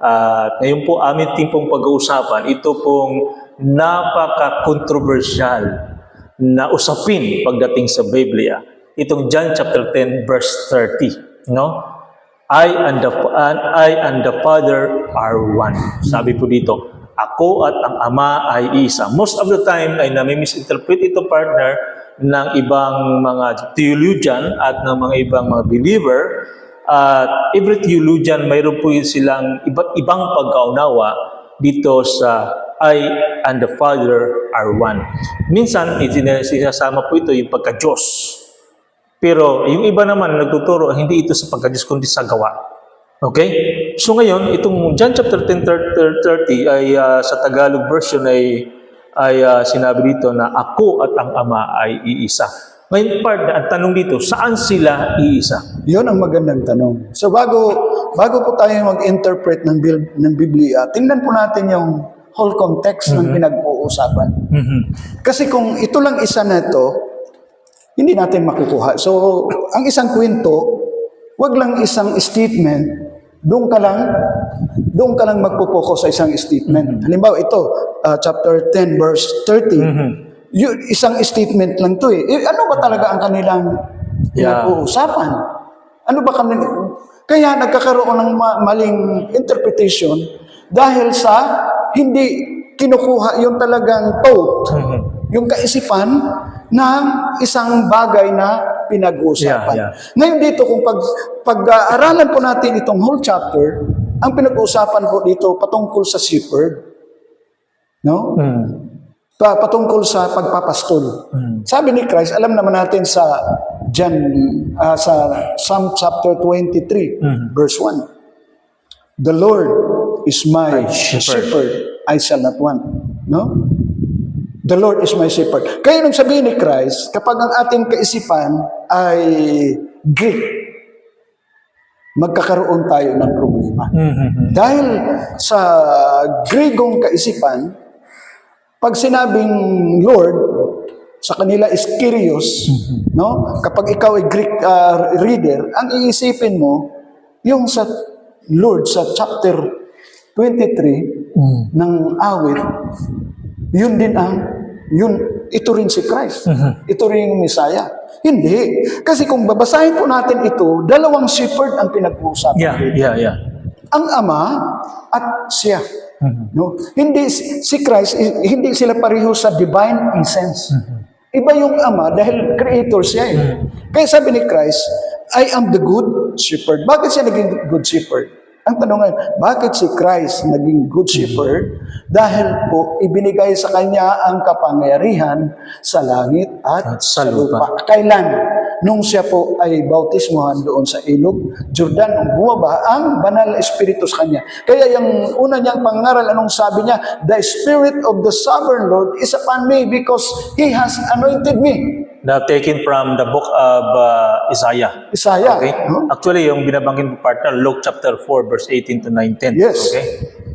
At ngayon po amin din pong pag-uusapan, ito pong napaka-controversial na usapin pagdating sa Biblia. Itong John chapter 10 verse 30, no? I and the Father are one. Sabi po dito, ako at ang Ama ay isa. Most of the time ay nami-misinterpret ito, partner, ng ibang mga theologian at ng mga ibang mga believer. At every theologian, mayroon po silang ibang pagkaunawa dito sa I and the Father are one. Minsan, sinasama po ito yung pagka-Diyos. Pero yung iba naman nagtuturo, hindi ito sa pagka-Diyos kundi sa gawa. Okay? So ngayon, itong John chapter 10:30 ay sa Tagalog version ay sinabi dito na ako at ang Ama ay iisa. Ngayon, ang tanong dito, saan sila iisa? Yun ang magandang tanong. So bago po tayo mag-interpret ng Biblia, tingnan po natin yung whole context ng pinag-uusapan. Kasi kung ito lang isa na ito, hindi natin makukuha. So, ang isang kwento, wag lang isang statement, doon ka lang magpo-focus sa isang statement. Halimbawa ito, chapter 10 verse 30. Isang statement lang to eh. Ano ba talaga ang kanilang pinag-uusapan? Ano ba kaya nagkakaroon ng maling interpretation dahil sa hindi kinukuha yung talagang thought, yung kaisipan ng isang bagay na pinag-uusapan. Ngayon dito, kung pag-aaralan po natin itong whole chapter, ang pinag-uusapan po dito patungkol sa shepherd. No? Patungkol sa pagpapastol. Sabi ni Christ, alam naman natin sa sa Psalm chapter 23, verse 1. The Lord is my shepherd, I shall not want. No? The Lord is my shepherd. Kaya nung sabihin ni Christ, kapag ang ating kaisipan ay Greek, magkakaroon tayo ng problema. Dahil sa Gregong kaisipan, pag sinabing Lord, sa kanila is Kyrios, no? Kapag ikaw ay Greek reader, ang iisipin mo, yung sa Lord sa chapter 23 ng awit, ito rin si Christ. Ito rin yung Messiah. Hindi. Kasi kung babasahin po natin ito, dalawang shepherd ang pinag-uusapan. Ang Ama at siya. No? Hindi si Christ, hindi sila pareho sa divine essence. Iba yung Ama dahil creator siya eh. Kaya sabi ni Christ, I am the good shepherd. Bakit siya naging good shepherd? Ang tanong ngayon, bakit si Christ naging good shepherd? Dahil po ibinigay sa kanya ang kapangyarihan sa langit at sa lupa. Kailan? Nung siya po ay bautismohan doon sa ilog Jordan, nung bumaba ang banal na espiritu sa kanya. Kaya yung una niyang pangaral, anong sabi niya? The Spirit of the Sovereign Lord is upon me because He has anointed me. Now, taken from the book of Isaiah. Okay? Actually, yung binabanggit mo, partner, Luke chapter 4, verse 18 to 19. Yes. Okay?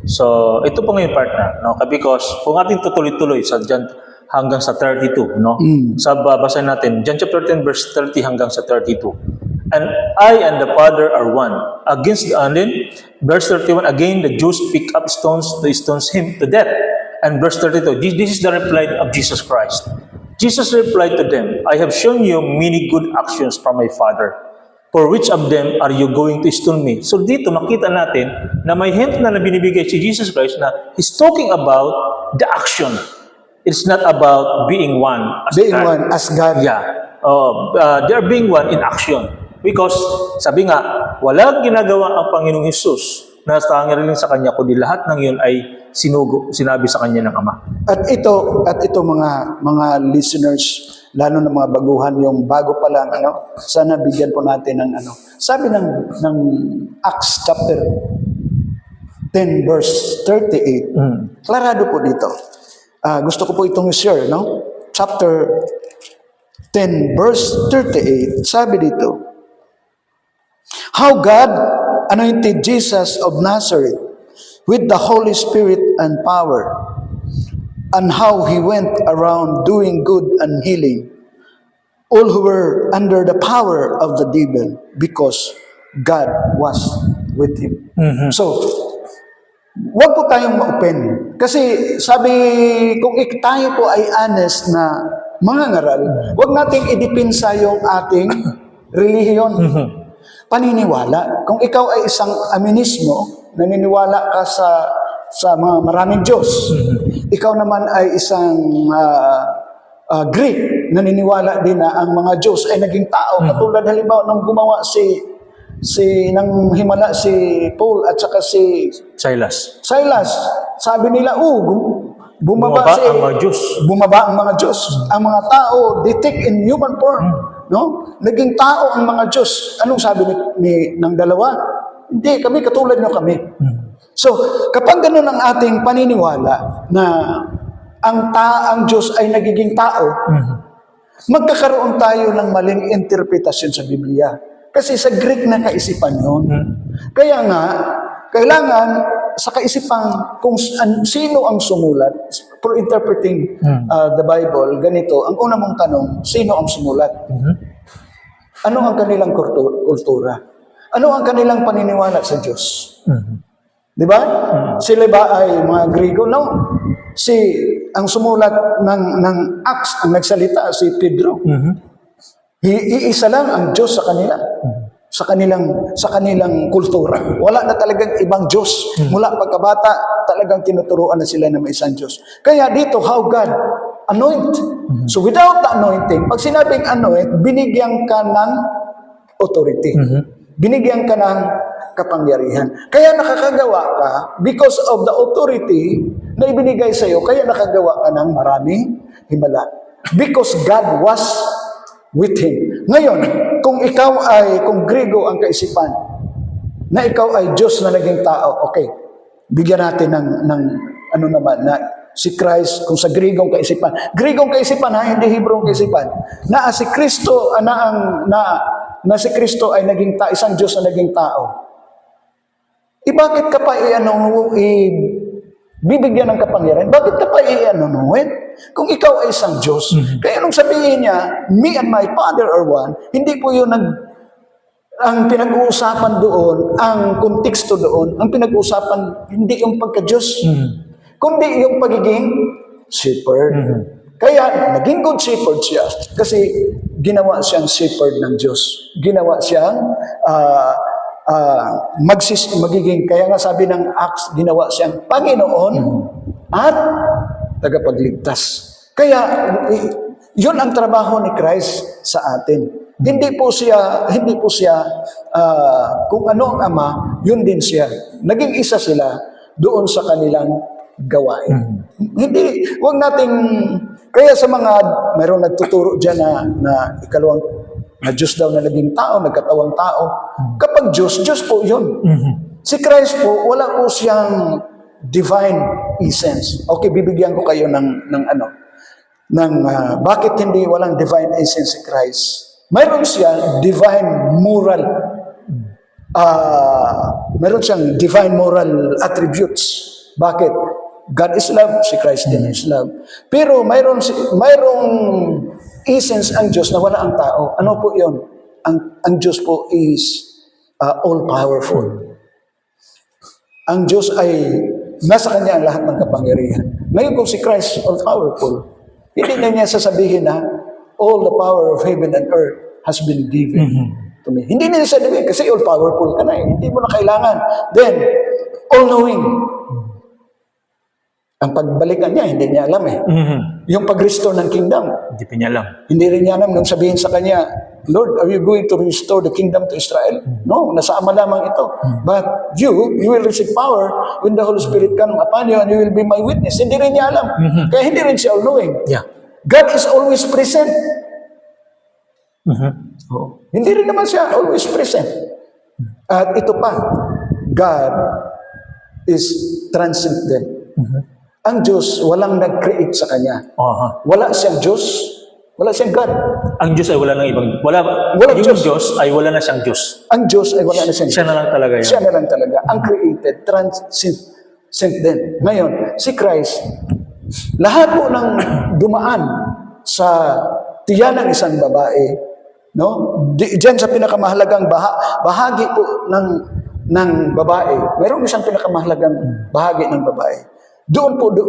So, ito po ngayon, partner. No? Because kung ating tutuloy-tuloy sa John hanggang sa 32, no? Sa babasahin natin, John chapter 10, verse 30 hanggang sa 32. And I and the Father are one. And then, verse 31, again, the Jews pick up stones to stone him to death. And verse 32, this is the reply of Jesus Christ. Jesus replied to them, I have shown you many good actions from my Father. For which of them are you going to stone me? So dito makita natin na may hint na binibigay si Jesus Christ na He's talking about the action. It's not about being one as God. They are being one in action. Because, sabi nga, walang ginagawa ang Panginoong Hesus na rin sa Kanya, kundi lahat ng yun ay sinabi sa Kanya ng Ama. At ito mga listeners, lalo na mga baguhan, yung bago pa lang, sana bigyan po natin ng Sabi ng Acts chapter 10 verse 38, klarado po dito. Gusto ko po itong share, no? Chapter 10, verse 38, sabi dito, how God anointed Jesus of Nazareth with the Holy Spirit and power, and how He went around doing good and healing all who were under the power of the devil, because God was with Him. So, Huwag po tayong ma-open. Kasi sabi, kung tayo po ay honest na mga ngaral, huwag nating idipinsa yung ating relihiyon. Paniniwala. Kung ikaw ay isang aminismo, naniniwala ka sa mga maraming Diyos. Ikaw naman ay isang Greek, naniniwala din na ang mga Diyos ay naging tao. Katulad halimbawa nung gumawa nang himala si Paul at saka si Silas. Silas, sabi nila, bumaba ang mga Diyos. Bumaba ang mga Diyos. Ang mga tao, they take in human form. No? Naging tao ang mga Diyos. Anong sabi ng dalawa? Hindi, kami katulad nyo kami. So, kapag ganun ang ating paniniwala na ang Diyos ay nagiging tao, magkakaroon tayo ng maling interpretasyon sa Biblia. Kasi sa Greek na kaisipan yun. Kaya nga, kailangan sa kaisipan kung sino ang sumulat for interpreting the Bible, ganito, ang una mong tanong, sino ang sumulat? Ano ang kanilang kultura? Ano ang kanilang paniniwala sa Diyos? Di ba? Sila ba ay mga Griego? No. Ang sumulat ng Acts, ang nagsalita, si Pedro. Iisa lang ang Diyos sa kanila. Sa kanilang kultura. Wala na talagang ibang Diyos. Mula pagkabata, talagang tinuturuan na sila na may isang Diyos. Kaya dito, how God anoint. So without the anointing, pag sinabing anoint, binigyan ka ng authority. Binigyan ka ng kapangyarihan. Kaya nakakagawa ka, because of the authority na ibinigay sa iyo, kaya nakagawa ka ng maraming himala. Because God was with him. Ngayon, kung Griego ang kaisipan, na ikaw ay Diyos na naging tao, okay, bigyan natin ng ano naman, na si Christ, kung sa Griegong kaisipan ha, hindi Hebrong kaisipan, na si Kristo, na si Kristo ay naging isang Diyos na naging tao. Bakit ka pa bibigyan ng kapangyarihan? Bakit ka pa kung ikaw ay isang Diyos? Kaya nung sabihin niya, me and my Father are one, hindi po yun ang pinag-uusapan doon, ang konteksto doon, ang pinag-uusapan, hindi yung pagka-Diyos, kundi yung pagiging shepherd. Kaya, naging good shepherd siya kasi ginawa siyang shepherd ng Diyos. Ginawa siyang magiging, kaya nga sabi ng Acts, ginawa siyang Panginoon at tagapagligtas. Kaya, yun ang trabaho ni Christ sa atin. Hindi po siya, kung ano ang Ama, yun din siya. Naging isa sila doon sa kanilang gawain. Huwag nating, kaya sa mayroong nagtuturo dyan na ikalawang, na Diyos daw na naging tao, nagkatawang tao. Kapag Diyos po yun. Si Christ po, wala po siyang divine essence. Okay, bibigyan ko kayo bakit hindi walang divine essence si Christ? Mayroon siya divine moral, mayroon siyang divine moral attributes. Bakit? God is love, si Christ din is love. Pero mayroong essence ang Diyos na wala ang tao. Ano po yun? Ang Diyos po is all-powerful. Ang Diyos ay nasa Kanya ang lahat ng kapangyarihan. Ngayon kung si Christ is all-powerful, hindi na niya sasabihin na all the power of heaven and earth has been given to me. Hindi na niya sasabihin kasi all-powerful ka na. Hindi mo na kailangan. Then, all-knowing. Ang pagbalikan niya, hindi niya alam Yung pag-restore ng kingdom, Hindi pa niya alam. hindi rin niya alam nung sabihin sa kanya, Lord, are you going to restore the kingdom to Israel? No, nasa Ama lamang ito. But you will receive power when the Holy Spirit come upon you and you will be my witness. Hindi rin niya alam. Kaya hindi rin siya all-knowing. Yeah. God is always present. Hindi rin naman siya always present. At ito pa, God is transcendent. Ang Diyos, walang nag-create sa Kanya. Wala siyang Diyos, wala siyang God. Ang Diyos ay wala nang ibang, Walang yung Diyos. Diyos ay wala na siyang Diyos. Ang Diyos ay wala na siyang Siya na lang talaga yan. Siya na lang talaga. Ang created, transcendent. Ngayon, si Christ, lahat po ng dumaan sa tiyan ng isang babae, no? Diyan sa pinakamahalagang bahagi po ng babae. Mayroong isang pinakamahalagang bahagi ng babae.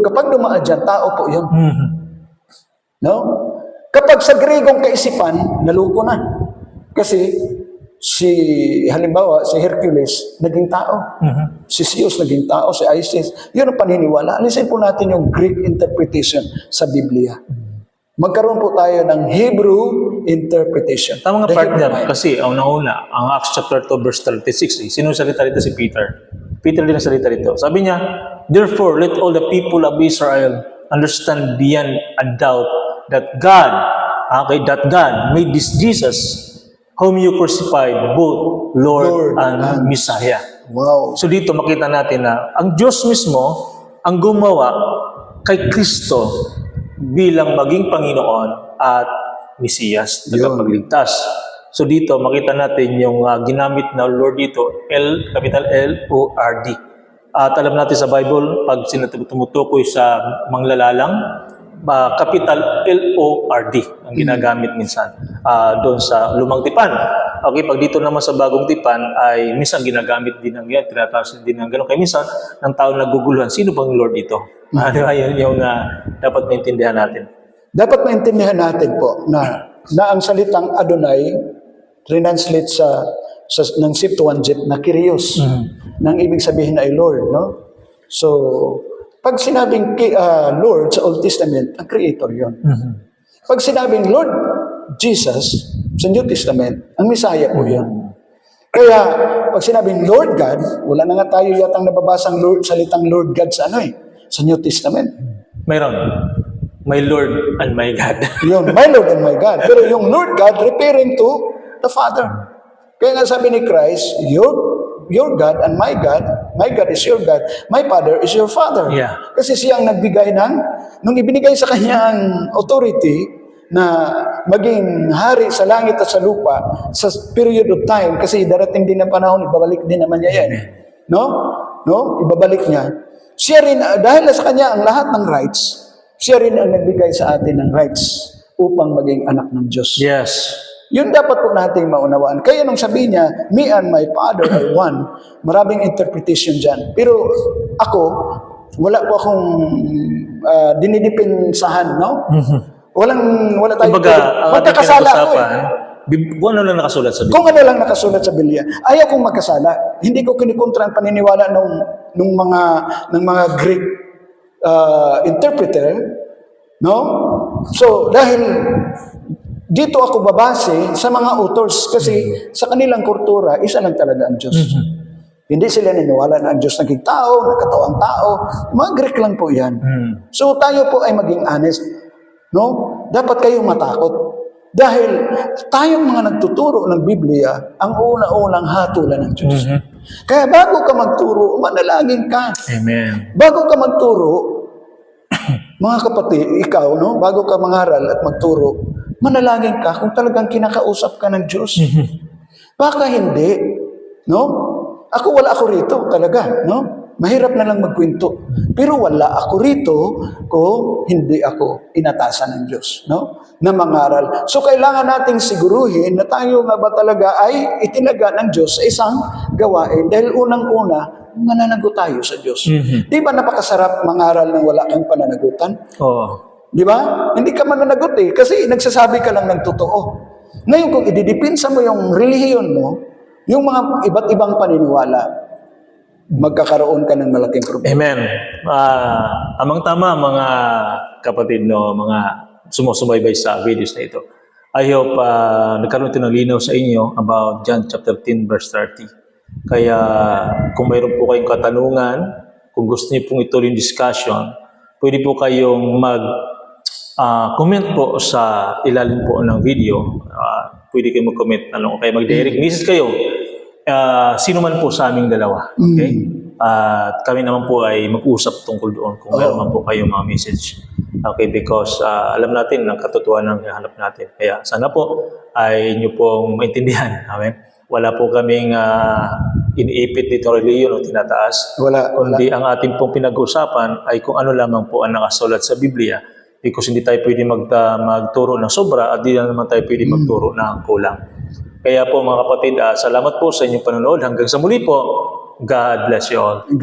Kapag dumaan dyan, tao po yun. No? Kapag sa Gregong kaisipan, naluko na. Kasi halimbawa, si Hercules, naging tao. Si Zeus, naging tao. Si Isis, yun ang paniniwala. Alisin po natin yung Greek interpretation sa Biblia. Magkaroon po tayo ng Hebrew interpretation. Tama nga The Hebrew partner, Bible. kasi ang nauna, ang Acts chapter 2 verse 36, sino salita rito? Si Peter. Peter din ang salita rito. Sabi niya, therefore, let all the people of Israel understand beyond a doubt that God made this Jesus, whom you crucified, both Lord and Messiah. Wow. So dito makita natin na ang Diyos mismo ang gumawa kay Kristo bilang maging Panginoon at Mesiyas, tagapagligtas. So dito makita natin yung ginamit na Lord dito, capital L-O-R-D. At alam natin sa Bible, pag tumutukoy sa manglalalang, capital L-O-R-D ang ginagamit minsan doon sa lumang tipan. Okay, pag dito naman sa bagong tipan ay minsan ginagamit din ng yan, tinatranslate din ng gano'n. Kaya minsan, ng tao naguguluhan, sino bang Lord ito? Di ba? Yun yung dapat maintindihan natin. Dapat maintindihan natin po na ang salitang Adonai translate ng Septuagint na Kyrios, nang ibig sabihin ay Lord, no? So, pag sinabing Lord sa Old Testament, ang Creator yon. Pag sinabing Lord Jesus sa New Testament, ang Messiah po yon. Kaya, pag sinabing Lord God, wala na nga tayo yatang nababasang salitang Lord God sa sa New Testament. Mayroon. My Lord and my God. Yun, my Lord and my God. Pero yung Lord God referring to the Father. Kaya nga sabi ni Christ, your God and my God is your God, my Father is your Father. Yeah. Kasi siya ang nagbigay nung ibinigay sa kanya ang authority na maging hari sa langit at sa lupa sa period of time, kasi darating din ang panahon, ibabalik din naman niya yan. No? Ibabalik niya. Siya rin, dahil sa kanya ang lahat ng rights, siya rin ang nagbigay sa atin ng rights upang maging anak ng Diyos. Yes. Yun dapat po natin maunawaan. Kaya nung sabi niya, me and my Father are one, maraming interpretation dyan. Pero ako, wala po akong dinidipinsahan, no? Wala tayong... Kumbaga, ang ating magkakasala ako kung ano lang nakasulat sa Biblia. Kung ano lang nakasulat sa Biblia, ayaw kong magkasala. Hindi ko kinikontra ang paniniwala ng mga Greek interpreter, no? So, dahil dito ako babase sa mga authors kasi sa kanilang kultura, isa lang talaga ang Diyos. Hindi sila naniwala na ang Diyos naging tao, nakatawang tao. Mga Greek lang po yan. So, tayo po ay maging honest. No? Dapat kayong matakot. Dahil tayong mga nagtuturo ng Biblia, ang una-unang hatulan ng Diyos. Kaya bago ka magturo, manalangin ka. Amen. Bago ka magturo, mga kapatid, ikaw, no? Bago ka mangaral at magturo, manalangin ka kung talagang kinakausap ka ng Diyos. Baka hindi, no? Wala ako rito talaga, no? Mahirap na lang magkwento. Pero wala ako rito kung hindi ako inatasan ng Diyos, no? Na mangaral. So kailangan nating siguruhin na tayo nga ba talaga ay itinaga ng Diyos sa isang gawain. Dahil unang-una, mananagot tayo sa Diyos. Di ba napakasarap mangaral ng wala kang pananagutan? Oo. Di ba? Hindi ka mananagot kasi nagsasabi ka lang ng totoo. Ngayon kung ididipinsa mo yung relihiyon mo, yung mga iba't ibang paniniwala, magkakaroon ka ng malaking problema. Amen. Amang tama mga kapatid, no, mga sumusubaybay sa videos na ito. I hope nagkaroon ito ng linaw sa inyo about John chapter 10 verse 30. Kaya kung mayroon po kayong katanungan, kung gusto niyo pong ituloy yung discussion, pwede po kayong comment po sa ilalim po ng video. Pwede kayong mag-comment, kaya mag-direct message kayo. Sino man po sa aming dalawa. Okay? At kami naman po ay mag-usap tungkol doon kung meron man po kayong mga message. Okay? Because alam natin ang katotohanan ng hanap natin. Kaya sana po ay inyo pong maintindihan. Amen? Wala po kaming iniipit dito reliyon o tinataas. Wala. Kundi ang ating pong pinag-uusapan ay kung ano lamang po ang nakasulat sa Biblia. Because hindi tayo pwede magturo ng sobra at hindi naman tayo pwede magturo ng kulang. Kaya po mga kapatid, salamat po sa inyong panonood. Hanggang sa muli po, God bless you all.